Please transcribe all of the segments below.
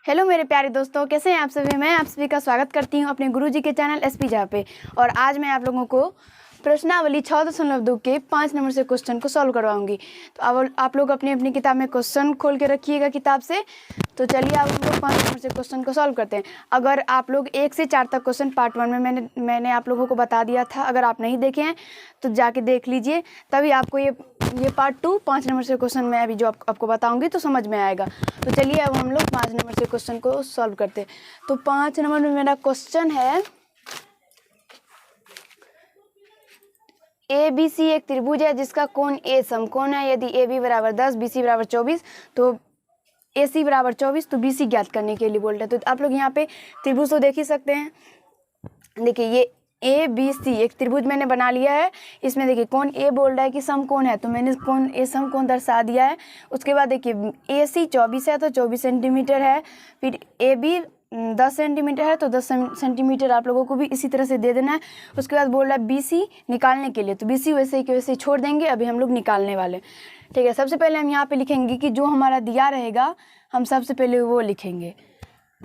Hello मेरे प्यारे दोस्तों, कैसे हैं आप सभी। मैं आप सभी का स्वागत करती हूं अपने गुरुजी के चैनल एसपी जहाँ पे। और आज मैं आप लोगों को प्रश्नावली 6.2 के 5 नंबर से क्वेश्चन को सॉल्व करवाऊंगी। तो अब आप लोग अपनी अपनी किताब में क्वेश्चन खोल के रखिएगा किताब से। तो चलिए अब हम लोग 5 नंबर से क्वेश्चन को सॉल्व करते हैं। अगर आप लोग 1 से 4 तक क्वेश्चन पार्ट 1 में मैंने आप लोगों को बता दिया था। अगर आप नहीं देखे हैं तो जाके देख लीजिए, तभी आपको ये पार्ट 2 5 नंबर से क्वेश्चन मैं अभी जो आपको बताऊंगी तो समझ में आएगा। तो चलिए अब हम लोग 5 नंबर से क्वेश्चन को सॉल्व करते हैं। तो 5 नंबर में मेरा क्वेश्चन है, ए बी सी एक त्रिभुज है जिसका कोण ए समकोण है। यदि ए बी बराबर 10, बी सी बराबर 24 तो ए सी बराबर 24 तो बी सी ज्ञात करने के लिए बोल रहे हैं। तो आप लोग यहाँ पे त्रिभुज तो देख ही सकते हैं। देखिए ये ए बी सी एक त्रिभुज मैंने बना लिया है। इसमें देखिए कोण ए बोल रहा है कि समकोण है, तो मैंने कोण ए समकोण दर्शा दिया है। उसके बाद देखिए ए सी 24 है तो 24 सेंटीमीटर है। फिर ए बी 10 सेंटीमीटर है तो 10 सेंटीमीटर आप लोगों को भी इसी तरह से दे देना है। उसके बाद बोल रहा है बी सी निकालने के लिए, तो बी सी वैसे ही छोड़ देंगे। अभी हम लोग निकालने वाले, ठीक है। सबसे पहले हम यहाँ पे लिखेंगे कि जो हमारा दिया रहेगा हम सबसे पहले वो लिखेंगे।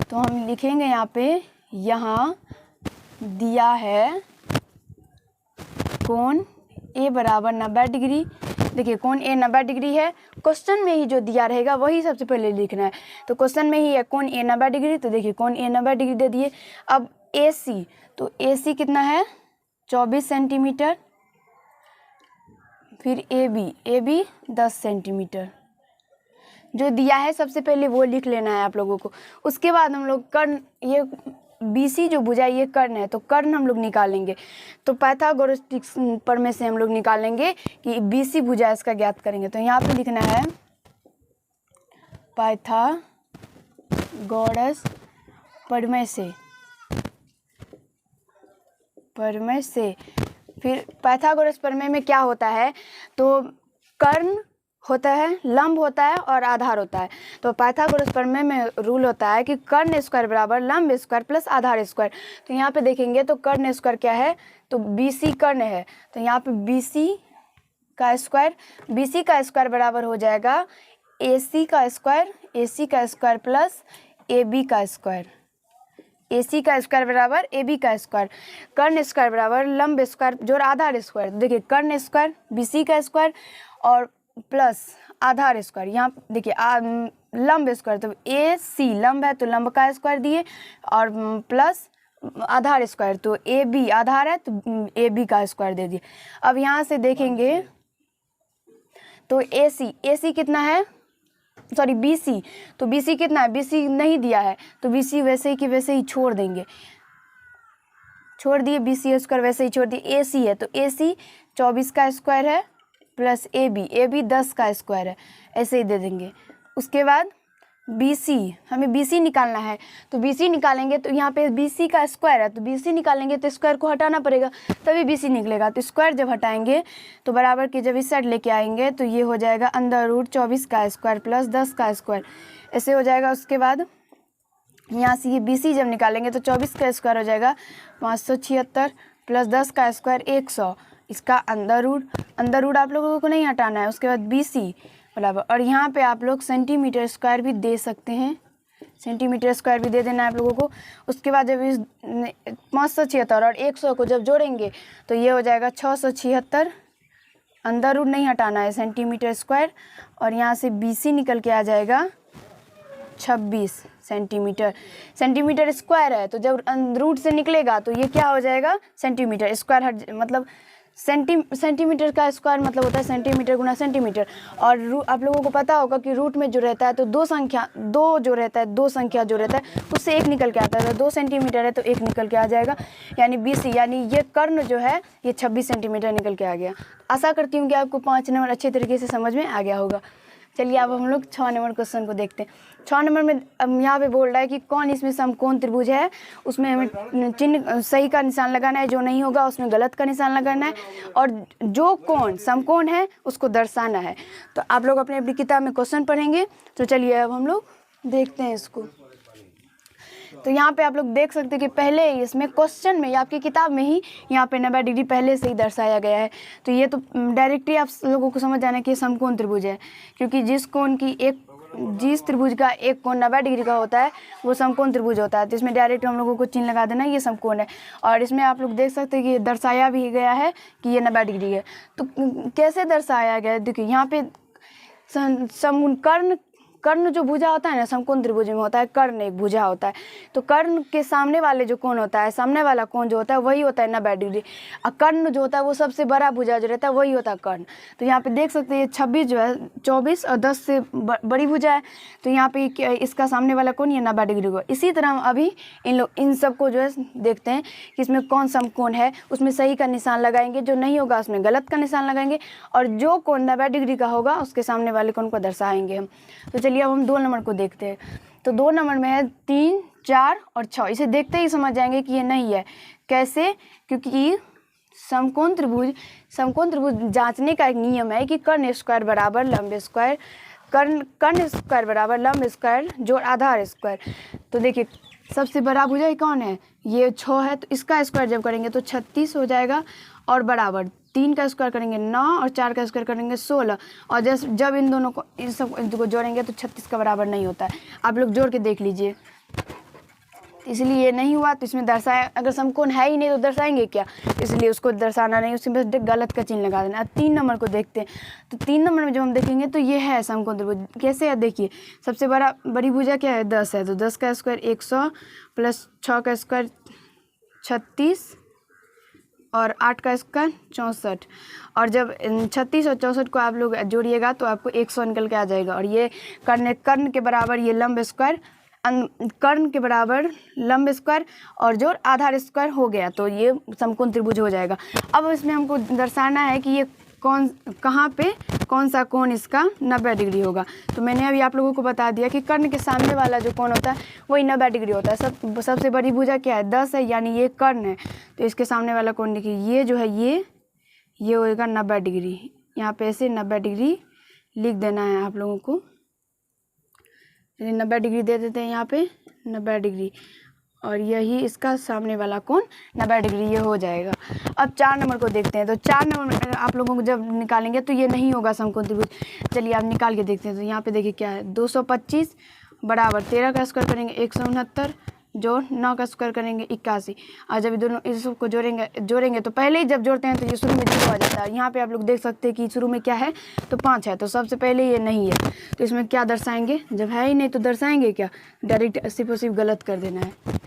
तो हम लिखेंगे यहाँ पे, यहाँ दिया है कोण ए बराबर 90 डिग्री। देखिए कोण ए 90 डिग्री है। क्वेश्चन में ही जो दिया रहेगा वही सबसे पहले लिखना है। तो क्वेश्चन में ही है कोण ए 90 डिग्री, तो देखिए कोण ए 90 डिग्री दे दिए। अब ए सी, तो ए सी कितना है 24 सेंटीमीटर। फिर ए बी 10 सेंटीमीटर। जो दिया है सबसे पहले वो लिख लेना है आप लोगों को। उसके बाद हम लोग कर्ण, ये बी सी जो भुजा ये कर्ण है तो कर्ण हम लोग निकालेंगे। तो पाइथागोरस प्रमेय से हम लोग निकालेंगे कि बी सी भुजा इसका ज्ञात करेंगे। तो यहाँ पे लिखना है पाइथागोरस प्रमेय से। फिर पाइथागोरस प्रमेय में क्या होता है, तो कर्ण होता है, लंब होता है और आधार होता है। तो पाइथागोरस प्रमेय में रूल होता है कि कर्ण स्क्वायर बराबर लंब स्क्वायर प्लस आधार स्क्वायर। तो यहाँ पे देखेंगे तो कर्ण स्क्वायर क्या है, तो बी सी कर्ण है। तो यहाँ पे बी सी का स्क्वायर बराबर हो जाएगा ए सी का स्क्वायर प्लस ए बी का स्क्वायर। ए सी का स्क्वायर बराबर ए बी का स्क्वायर। कर्ण स्क्वायर बराबर लंब स्क्वायर जोड़ आधार स्क्वायर। देखिए कर्ण स्क्वायर बी सी का स्क्वायर और प्लस आधार स्क्वायर। यहाँ देखिए लंब स्क्वायर, तो ए सी लंब है तो लंब का स्क्वायर दिए, और प्लस आधार स्क्वायर, तो ए बी आधार है तो ए बी का स्क्वायर दे दिए। अब यहाँ से देखेंगे तो ए सी कितना है, सॉरी बी सी, तो बी सी कितना है, बी सी नहीं दिया है तो बी सी वैसे ही छोड़ देंगे, छोड़ दिए। बी सी स्क्वायर वैसे ही छोड़ दिए। ए सी है तो ए सी 24 का स्क्वायर है प्लस ए बी 10 का स्क्वायर है, ऐसे ही दे देंगे। उसके बाद बी सी, हमें बी सी निकालना है। तो बी सी निकालेंगे तो यहाँ पे बी सी का स्क्वायर है, तो बी सी निकालेंगे तो स्क्वायर को हटाना पड़ेगा तभी बी सी निकलेगा। तो स्क्वायर जब हटाएंगे तो बराबर के जब इस साइड लेके आएंगे तो ये हो जाएगा अंडर रूट 24 का स्क्वायर प्लस 10 का स्क्वायर, ऐसे हो जाएगा। उसके बाद यहाँ से ये बी सी जब निकालेंगे तो 24 का स्क्वायर हो जाएगा 576 प्लस 10 का स्क्वायर 100, इसका अंदर रूट आप लोगों को नहीं हटाना है। उसके बाद बी सी बराबर, और यहाँ पे आप लोग सेंटीमीटर स्क्वायर भी दे सकते हैं, सेंटीमीटर स्क्वायर भी दे देना है आप लोगों को। उसके बाद जब इस 576 और 100 को जब जोड़ेंगे तो ये हो जाएगा 676, अंदर रूट नहीं हटाना है, सेंटीमीटर स्क्वायर, और यहाँ से बी सी निकल के आ जाएगा 26 सेंटीमीटर स्क्वायर है। तो जब रूट से निकलेगा तो ये क्या हो जाएगा, सेंटीमीटर स्क्वायर मतलब सेंटीमीटर का स्क्वायर मतलब होता है सेंटीमीटर गुना सेंटीमीटर। और आप लोगों को पता होगा कि रूट में जो रहता है तो दो संख्या जो रहता है उससे एक निकल के आता है। तो 2 सेंटीमीटर है तो 1 निकल के आ जाएगा, यानी बी सी, यानी ये कर्ण जो है ये 26 सेंटीमीटर निकल के आ गया। आशा करती हूँ कि आपको 5 नंबर अच्छे तरीके से समझ में आ गया होगा। चलिए अब हम लोग 6 नंबर क्वेश्चन को देखते हैं। 6 नंबर में यहाँ पे बोल रहा है कि कौन इसमें समकोण त्रिभुज है, उसमें हमें चिन्ह सही का निशान लगाना है, जो नहीं होगा उसमें गलत का निशान लगाना है, और जो कोण समकोण है उसको दर्शाना है। तो आप लोग अपनी अपनी किताब में क्वेश्चन पढ़ेंगे। तो चलिए अब हम लोग देखते हैं इसको। तो यहाँ पे आप लोग देख सकते हैं कि पहले इसमें क्वेश्चन में या आपकी किताब में ही यहाँ पे 90 डिग्री पहले से ही दर्शाया गया है। तो ये तो डायरेक्टली आप लोगों को समझ जाना कि समकोण त्रिभुज है, क्योंकि जिस कोण की एक जिस त्रिभुज का एक कोण 90 डिग्री का होता है वो समकोण त्रिभुज होता है। तो इसमें डायरेक्ट हम लोगों को चिन्ह लगा देना, ये समकोण है। और इसमें आप लोग देख सकते हैं कि दर्शाया भी गया है कि ये 90 डिग्री है। तो कैसे दर्शाया गया है, देखिए यहाँ पे कर्ण जो भुजा होता है ना, समकोण त्रिभुज में होता है कर्ण एक भुजा होता है। तो कर्ण के सामने वाले जो कोण होता है, सामने वाला कोण जो होता है वही होता है 90 डिग्री। और कर्ण जो होता है वो सबसे बड़ा भुजा जो रहता है वही होता है कर्ण। तो यहाँ पे देख सकते हैं ये 26 जो है 24 और 10 से बड़ी भुजा है। तो यहाँ पे इसका सामने वाला कोण ये 90 डिग्री होगा। इसी तरह हम अभी इन सबको जो है देखते हैं कि इसमें कौन समकोण है, उसमें सही का निशान लगाएंगे, जो नहीं होगा उसमें गलत का निशान लगाएंगे, और जो कोण 90 डिग्री का होगा उसके सामने वाले कोण को दर्शाएंगे हम। तो चलिए अब हम 2 नंबर को देखते हैं। तो 2 नंबर में है 3, 4 और 6। इसे देखते ही समझ जाएंगे कि ये नहीं है। कैसे? क्योंकि समकोण त्रिभुज जांचने का एक नियम है कि कर्ण स्क्वायर बराबर लंब स्क्वायर, कर्ण स्क्वायर बराबर लंब स्क्वायर जोड़ आधार स्क्वायर। तो देखिए सबसे बड़ा भुजा कौन है, ये 6 है। तो इसका स्क्वायर जब करेंगे तो 36 हो जाएगा, और बराबर 3 का स्क्वायर करेंगे 9 और 4 का स्क्वायर करेंगे 16। और जब इन दोनों को इन सब को जोड़ेंगे तो 36 का बराबर नहीं होता है। आप लोग जोड़ के देख लीजिए। इसलिए ये नहीं हुआ। तो इसमें दर्शाया, अगर समकोण है ही नहीं तो दर्शाएंगे क्या, इसलिए उसको दर्शाना नहीं, उसमें बस गलत का चिन्ह लगा देना। 3 नंबर को देखते हैं। तो 3 नंबर में जो हम देखेंगे तो ये है समकोण त्रिभुज। कैसे है देखिए, सबसे बड़ी भुजा क्या है 10 है। तो 10 का स्क्वायर 100 प्लस 6 का स्क्वायर 36 और 8 का स्क्वायर 64। और जब 36 और 64 को आप लोग जोड़िएगा तो आपको 100 निकल के आ जाएगा। और ये कर्ण के बराबर ये लंब स्क्वायर, कर्ण के बराबर लंब स्क्वायर और जोड़ आधार स्क्वायर हो गया। तो ये समकोण त्रिभुज हो जाएगा। अब इसमें हमको दर्शाना है कि ये कहाँ पे कौन सा कोण इसका 90 डिग्री होगा। तो मैंने अभी आप लोगों को बता दिया कि कर्ण के सामने वाला जो कोण होता है वही 90 डिग्री होता है। सबसे बड़ी भुजा क्या है 10 है, यानी ये कर्ण है। तो इसके सामने वाला कोण देखिए, ये जो है ये होएगा 90 डिग्री। यहाँ पे ऐसे 90 डिग्री लिख देना है आप लोगों को। 90 डिग्री दे देते हैं यहाँ पे 90 डिग्री, और यही इसका सामने वाला कोण 90 डिग्री ये हो जाएगा। अब 4 नंबर को देखते हैं। तो 4 नंबर में आप लोगों को जब निकालेंगे तो ये नहीं होगा समकोण त्रिभुज। चलिए आप निकाल के देखते हैं। तो यहाँ पे देखिए क्या है, 225 बराबर 13 का स्क्वायर करेंगे 169 जो 9 का स्क्वायर करेंगे 81। और जब दोनों इस सबको जोड़ेंगे तो पहले ही जब जोड़ते हैं तो ये शुरू में 0 आ जाता है। यहाँ पे आप लोग देख सकते हैं कि शुरू में क्या है तो 5 है। तो सबसे पहले ये नहीं है। तो इसमें क्या दर्शाएंगे, जब है ही नहीं तो दर्शाएंगे क्या, डायरेक्ट सिर्फ गलत कर देना है।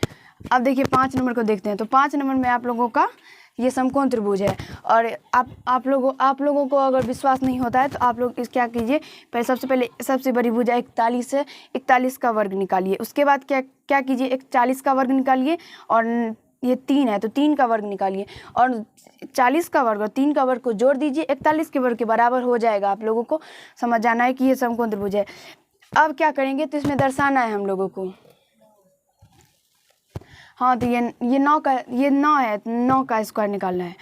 अब देखिए 5 नंबर को देखते हैं। तो 5 नंबर में आप लोगों का ये समकोण त्रिभुज है। और आप लोगों को अगर विश्वास नहीं होता है तो आप लोग क्या कीजिए, सबसे पहले सबसे बड़ी भुजा 41 है, 41 का वर्ग निकालिए। उसके बाद क्या कीजिए, 40 का वर्ग निकालिए, और ये 3 है तो 3 का वर्ग निकालिए, और 40 का वर्ग और 3 का वर्ग को जोड़ दीजिए, 41 के वर्ग के बराबर हो जाएगा। आप लोगों को समझ जाना है कि ये समकोण त्रिभुज है। अब क्या करेंगे, तो इसमें दर्शाना है हम लोगों को। हाँ, तो ये 9 है, 9 का स्क्वायर निकालना है।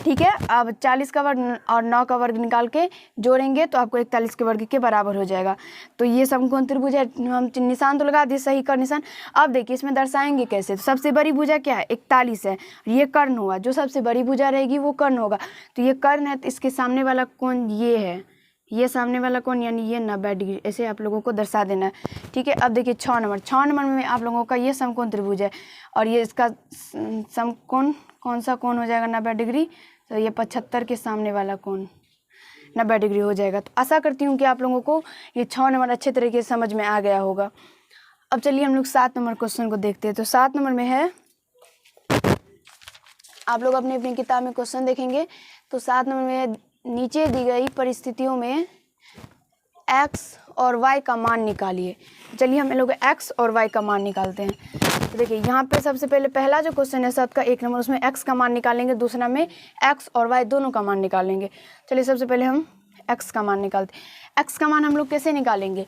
ठीक है, अब 40 का वर्ग और 9 का वर्ग निकाल के जोड़ेंगे तो आपको 41 के वर्ग के बराबर हो जाएगा। तो ये समकोण त्रिभुज है। हम निशान तो लगा दिए, सही का निशान। अब देखिए इसमें दर्शाएंगे कैसे। तो सबसे बड़ी भुजा क्या है 41 है, ये कर्ण हुआ। जो सबसे बड़ी भुजा रहेगी वो कर्ण होगा। तो ये कर्ण है, तो इसके सामने वाला कोण ये है, ये सामने वाला कोण यानी ये 90 डिग्री, ऐसे आप लोगों को दर्शा देना है। ठीक है, अब देखिए 6 नंबर में आप लोगों का ये समकोण त्रिभुज है, और ये इसका समकोण कौन सा कोण हो जाएगा 90 डिग्री। तो ये 75 के सामने वाला कोण 90 डिग्री हो जाएगा। तो आशा करती हूँ कि आप लोगों को ये 6 नंबर अच्छे तरीके से समझ में आ गया होगा। अब चलिए हम लोग 7 नंबर क्वेश्चन को देखते हैं। तो 7 नंबर में है, आप लोग अपनी अपनी किताब में क्वेश्चन देखेंगे। तो 7 नंबर में नीचे दी गई परिस्थितियों में x और y का मान निकालिए। चलिए हम लोग x और y का मान निकालते हैं। तो देखिए यहाँ पे सबसे पहले पहला जो क्वेश्चन है 7 का 1 नंबर, उसमें x का मान निकालेंगे, दूसरा में x और y दोनों का मान निकालेंगे। चलिए सबसे पहले हम x का मान निकालते हैं। x का मान हम लोग कैसे निकालेंगे,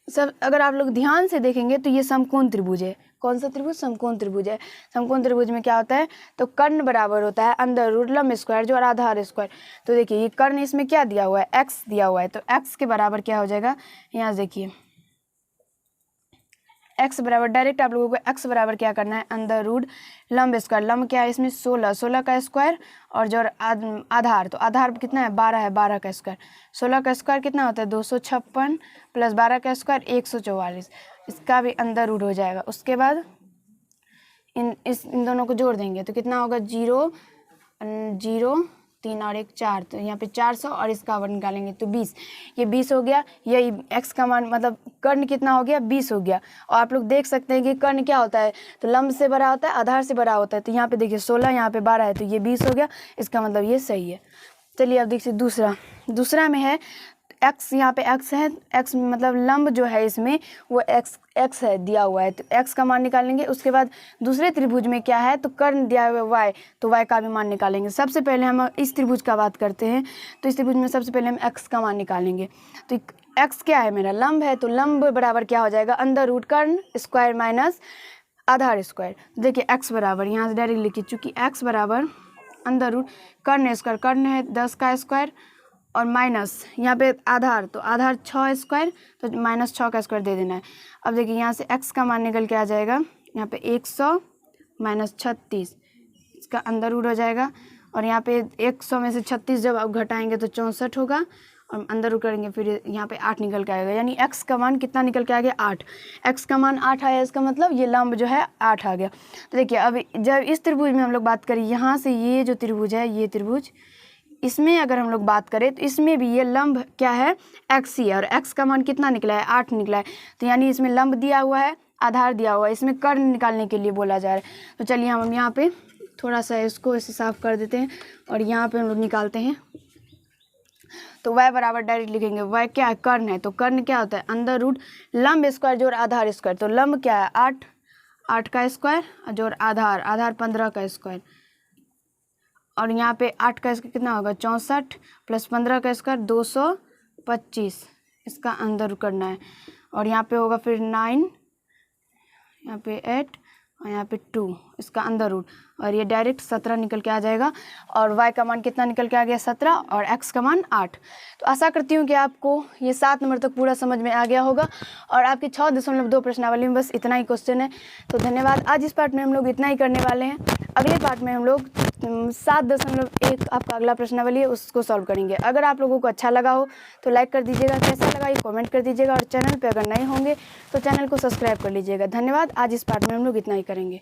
अगर आप लोग ध्यान से देखेंगे तो ये समकोण त्रिभुज है। कौन सा त्रिभुज, समकोण त्रिभुज है। समकोण त्रिभुज में क्या होता है, तो कर्ण बराबर होता है अंदर रूट लंब स्क्वायर जो आधार स्क्वायर। तो देखिए ये कर्ण इसमें क्या दिया हुआ है, x दिया हुआ है। तो x के बराबर क्या हो जाएगा, यहाँ देखिए x बराबर डायरेक्ट आप लोगों को x बराबर क्या करना है, अंडर रूट लंब स्क्वायर। लंब क्या है इसमें 16, 16 का स्क्वायर और जो आधार, तो आधार कितना है 12 है, 12 का स्क्वायर। 16 का स्क्वायर कितना होता है 256 प्लस 12 का स्क्वायर 144, इसका भी अंदर रूट हो जाएगा। उसके बाद इन दोनों को जोड़ देंगे तो कितना होगा 0 0 3 और 1 4, तो यहाँ पे 400 और इसका वन निकालेंगे तो 20, ये 20 हो गया। यही x का मान मतलब कर्ण कितना हो गया 20 हो गया। और आप लोग देख सकते हैं कि कर्ण क्या होता है, तो लंब से बड़ा होता है, आधार से बड़ा होता है। तो यहाँ पे देखिए 16, यहाँ पे 12 है, तो ये 20 हो गया, इसका मतलब ये सही है। चलिए अब देखिए दूसरा में है x, यहाँ पे x है, x मतलब लंब जो है इसमें वो x है दिया हुआ है, तो x का मान निकालेंगे। उसके बाद दूसरे त्रिभुज में क्या है, तो कर्ण दिया हुआ है y, तो y का भी मान निकालेंगे। सबसे पहले हम इस त्रिभुज का बात करते हैं, तो इस त्रिभुज में सबसे पहले हम x का मान निकालेंगे। तो x क्या है मेरा लंब है, तो लंब बराबर क्या हो जाएगा अंडर रूट कर्ण स्क्वायर माइनस आधार स्क्वायर। देखिए x बराबर यहाँ से डायरेक्ट लिखिए, चूँकि x बराबर अंडर रूट कर्ण स्क्वायर, कर्ण है 10 का स्क्वायर और माइनस यहाँ पे आधार, तो आधार 6 स्क्वायर, तो माइनस 6 का स्क्वायर दे देना है। अब देखिए यहाँ से x का मान निकल के आ जाएगा, यहाँ पे 100 माइनस 36, इसका अंदर रूट हो जाएगा। और यहाँ पे 100 में से 36 जब आप घटाएंगे तो 64 होगा, और अंदर रूट करेंगे फिर यहाँ पे 8 निकल के आएगा, यानी x का मान कितना निकल के आ गया 8। x का मान 8 आया, इसका मतलब ये लंब जो है 8 आ गया। तो देखिए अब जब इस त्रिभुज में हम लोग बात करें, यहाँ से ये जो त्रिभुज है, ये त्रिभुज, इसमें अगर हम लोग बात करें तो इसमें भी ये लंब क्या है x ही है, और x का मान कितना निकला है 8 निकला है। तो यानी इसमें लंब दिया हुआ है, आधार दिया हुआ है, इसमें कर्ण निकालने के लिए बोला जा रहा है। तो चलिए हम यहाँ पे थोड़ा सा इसको ऐसे साफ कर देते हैं और यहाँ पे हम लोग निकालते हैं। तो y बराबर डायरेक्ट लिखेंगे, y क्या है कर्ण है, तो कर्ण क्या होता है अंडर रूट लंब स्क्वायर जोड़ आधार स्क्वायर। तो लंब क्या है 8, 8 का स्क्वायर जोड़ आधार, आधार 15 का स्क्वायर, और यहाँ पे 8 का स्क्वायर कितना होगा 64 प्लस 15 का स्क्वायर 225, इसका अंदर करना है। और यहाँ पे होगा फिर 9, यहाँ पे 8 और यहाँ पे 2, इसका अंदर रूट, और ये डायरेक्ट 17 निकल के आ जाएगा। और y का मान कितना निकल के आ गया 17 और x का मान 8। तो आशा करती हूँ कि आपको ये 7 नंबर तक पूरा समझ में आ गया होगा, और आपके 6.2 प्रश्नावली में बस इतना ही क्वेश्चन है। तो धन्यवाद। आज इस पार्ट में हम लोग इतना ही करने वाले हैं। अगले पार्ट में हम लोग 7.1 आपका अगला प्रश्नावली है, उसको सॉल्व करेंगे। अगर आप लोगों को अच्छा लगा हो तो लाइक कर दीजिएगा, कैसा लगा ये कमेंट कर दीजिएगा, और चैनल पे अगर नए होंगे तो चैनल को सब्सक्राइब कर लीजिएगा। धन्यवाद। आज इस पार्ट में हम लोग इतना ही करेंगे।